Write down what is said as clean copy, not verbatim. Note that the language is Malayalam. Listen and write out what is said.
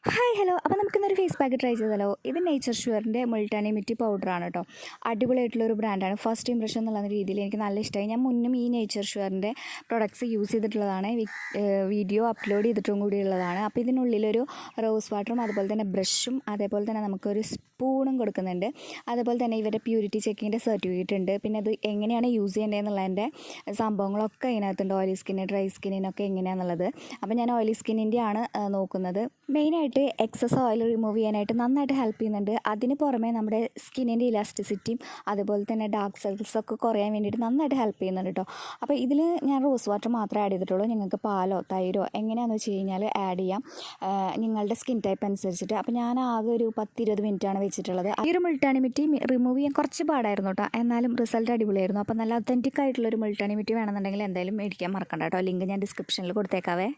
Hi hello. അപ്പോൾ നമുക്കിന്നൊരു ഫേസ് പാക്ക് ട്രൈ ചെയ്താലോ. ഇത് നേച്ചർ ഷ്യൂറിൻ്റെ മുൾട്ടാനി മിറ്റി പൗഡറാണ് കേട്ടോ. അടിപൊളിയായിട്ടുള്ളൊരു ബ്രാൻഡാണ്. ഫസ്റ്റ് ഇംപ്രഷൻ എന്നുള്ള രീതിയിൽ എനിക്ക് നല്ല ഇഷ്ടമായി. ഞാൻ മുന്നും ഈ നേച്ചർ ഷ്യൂറിൻ്റെ പ്രൊഡക്ട്സ് യൂസ് ചെയ്തിട്ടുള്ളതാണ്. വീഡിയോ അപ്ലോഡ് ചെയ്തിട്ടും കൂടിയുള്ളതാണ്. അപ്പോൾ ഇതിനുള്ളിലൊരു റോസ് വാട്ടറും അതുപോലെ തന്നെ ബ്രഷും അതേപോലെ തന്നെ നമുക്കൊരു സ്പൂണും കൊടുക്കുന്നുണ്ട്. അതുപോലെ തന്നെ ഇവരുടെ പ്യൂരിറ്റി ചെക്കിങ്ങിൻ്റെ സർട്ടിഫിക്കറ്റ് ഉണ്ട്. പിന്നെ അത് എങ്ങനെയാണ് യൂസ് ചെയ്യേണ്ടതെന്നുള്ളതിൻ്റെ സംഭവങ്ങളൊക്കെ ഇതിനകത്തുണ്ട്. ഓയിലി സ്കിന്ന്, ഡ്രൈ സ്കിന്നിനൊക്കെ എങ്ങനെയാണെന്നുള്ളത്. അപ്പോൾ ഞാൻ ഓയിലി സ്കിന്നിൻ്റെയാണ് നോക്കുന്നത്. മെയിനായിട്ട് എക്സസ് ഓയിൽ റിമൂവ് ചെയ്യാനായിട്ട് നന്നായിട്ട് ഹെൽപ്പ് ചെയ്യുന്നുണ്ട്. അതിന് പുറമെ നമ്മുടെ സ്കിന്നിൻ്റെ ഇലാസ്റ്റിസിറ്റിയും അതുപോലെ തന്നെ ഡാർക്ക് സർക്കിൾസൊക്കെ കുറയാൻ വേണ്ടിയിട്ട് നന്നായിട്ട് ഹെൽപ്പ് ചെയ്യുന്നുണ്ട് കേട്ടോ. അപ്പോൾ ഇതിൽ ഞാൻ റോസ് വാട്ടർ മാത്രമേ ആഡ് ചെയ്തിട്ടുള്ളൂ. നിങ്ങൾക്ക് പാലോ തൈരോ എങ്ങനെയാണെന്ന് വെച്ച് കഴിഞ്ഞാൽ ആഡ് ചെയ്യാം, നിങ്ങളുടെ സ്കിൻ ടൈപ്പ് അനുസരിച്ചിട്ട്. അപ്പോൾ ഞാൻ ആകെ ഒരു 10-20 മിനിറ്റാണ് വെച്ചിട്ടുള്ളത്. ഈ ഒരു മുൾട്ടാനി മിറ്റി റിമൂവ് ചെയ്യാൻ കുറച്ച് പാടായിരുന്നു കേട്ടോ, എന്നാലും റിസൾട്ട് അടിപൊളിയായിരുന്നു. അപ്പോൾ നല്ല ഒത്തൻറ്റിക് ആയിട്ടുള്ളൊരു മുൾട്ടാനി മിറ്റി വേണമെന്നുണ്ടെങ്കിൽ എന്തായാലും മേടിക്കാൻ മറക്കണ്ട കേട്ടോ. ലിങ്ക് ഞാൻ ഡിസ്ക്രിപ്ഷനിൽ കൊടുത്തേക്കാവേ.